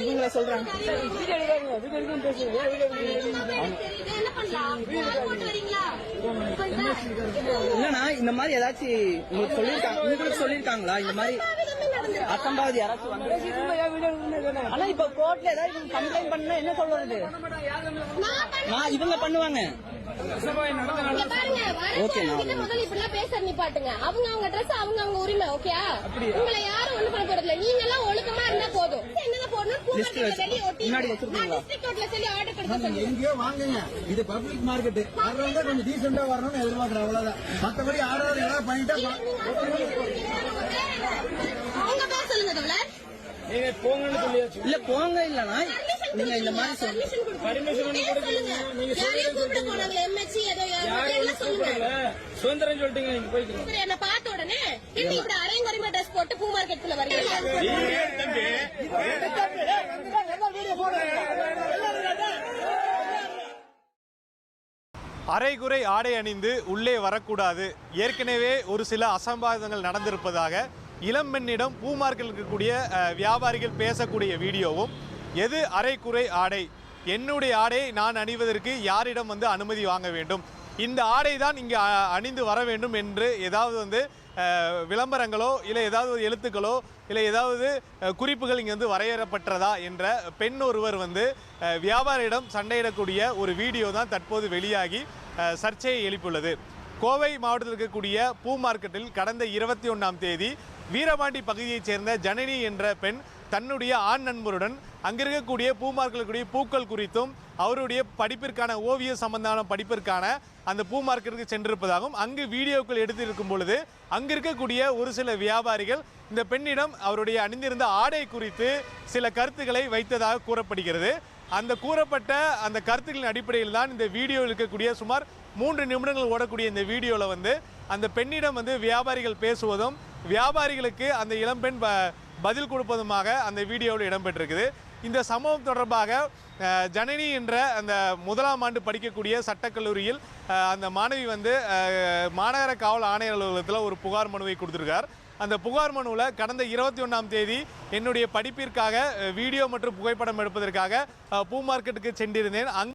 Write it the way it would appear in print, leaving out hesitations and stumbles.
இவங்கள சொல்றாங்க. இல்லண்ணா இந்த மாதிரி ஏதாச்சும் உங்களுக்கு சொல்லிருக்காங்களா இந்த மாதிரி அசம்பாவித யாராச்சும் ஆனா இப்ப கோர்ட்ல ஏதாவது கம்ப்ளைண்ட் பண்ணா என்ன சொல்றது? நான் இவங்க பண்ணுவாங்க. அவங்க ட்ரெஸ் அவங்க உரிமை. ஓகே, உங்களை யாரும் ஒண்ணு பண்ண போறதில்ல. நீங்க எல்லாம் ஒழுக்கமா இருந்தா போதும். என்ன போடணும்? எங்கேயோ வாங்குங்க. இது பப்ளிக் மார்க்கெட். வர்றவங்க கொஞ்சம் டீசெண்டா வரணும்னு எதிர்பார்க்கிறேன். அவ்வளவுதான். மற்றபடி ஆறாவது ஏதாவது பண்ணிட்டா அவங்க பேர் சொல்லுங்க. நீங்க போங்கன்னு சொல்லியாச்சு. இல்ல போங்க இல்லனா நீங்க இந்த மாதிரி சொல்லுங்க. சுதந்திரம் சொல்லிட்டீங்க. நீங்க போய்க்கிறீங்க. என்ன பார்த்த உடனே இப்படி அரைங்குறைமா ட்ரெஸ் போட்டு பூ மார்க்கெட்ல வரீங்க. அரைகுறை ஆடை அணிந்து உள்ளே வரக்கூடாது, ஏற்கனவே ஒரு சில அசம்பாவிதங்கள் நடந்திருப்பதாக இளம்பெண்ணிடம் பூ மார்க்கெட்டில் இருக்கக்கூடிய வியாபாரிகள் பேசக்கூடிய வீடியோவும், எது அரைகுறை ஆடை, என்னுடைய ஆடையை நான் அணிவதற்கு யாரிடம் அனுமதி வாங்க வேண்டும், இந்த ஆடை தான் இங்கே அணிந்து வர வேண்டும் என்று ஏதாவது விளம்பரங்களோ இல்லை ஏதாவது எழுத்துக்களோ இல்லை ஏதாவது குறிப்புகள் இங்கே வரையறப்பட்டதா என்ற பெண் ஒருவர் வியாபாரியிடம் சண்டையிடக்கூடிய ஒரு வீடியோ தான் தற்போது வெளியாகி சர்ச்சையை எழுப்பியுள்ளது. கோவை மாவட்டத்தில் இருக்கக்கூடிய பூ மார்க்கெட்டில் கடந்த 21ஆம் தேதி வீரபாண்டி பகுதியைச் சேர்ந்த ஜனனி என்ற பெண் தன்னுடைய ஆண் நண்பருடன் அங்கிருக்கக்கூடிய பூ மார்க்கெட்டுடைய பூக்கள் குறித்தும் அவருடைய படிப்பிற்கான ஓவிய சம்பந்தமான படிப்பிற்கான அந்த பூ மார்க்கெட்டுக்கு சென்றிருப்பதாகவும் அங்கு வீடியோக்கள் எடுத்திருக்கும் பொழுது அங்கு இருக்கக்கூடிய ஒரு சில வியாபாரிகள் இந்த பெண்ணிடம் அவருடைய அணிந்திருந்த ஆடை குறித்து சில கருத்துக்களை வைத்ததாக கூறப்படுகிறது. அந்த கூறப்பட்ட அந்த கருத்துக்களின் அடிப்படையில் தான் இந்த வீடியோவில் இருக்கக்கூடிய சுமார் 3 நிமிடங்கள் ஓடக்கூடிய இந்த வீடியோவில் அந்த பெண்ணிடம் வியாபாரிகள் பேசுவதும் வியாபாரிகளுக்கு அந்த இளம்பெண் பதில் கொடுப்பதுமாக அந்த வீடியோவில் இடம்பெற்றிருக்குது. இந்த சம்பவம் தொடர்பாக ஜனனி என்ற அந்த 1ஆம் ஆண்டு படிக்கக்கூடிய சட்டக்கல்லூரியில் அந்த மாணவி மாநகர காவல் ஆணையர் அலுவலகத்தில் ஒரு புகார் மனுவை கொடுத்திருக்கார். அந்த புகார் மனுவில் கடந்த 21ஆம் தேதி என்னுடைய படிப்பிற்காக வீடியோ மற்றும் புகைப்படம் எடுப்பதற்காக பூ மார்க்கெட்டுக்கு சென்றிருந்தேன்.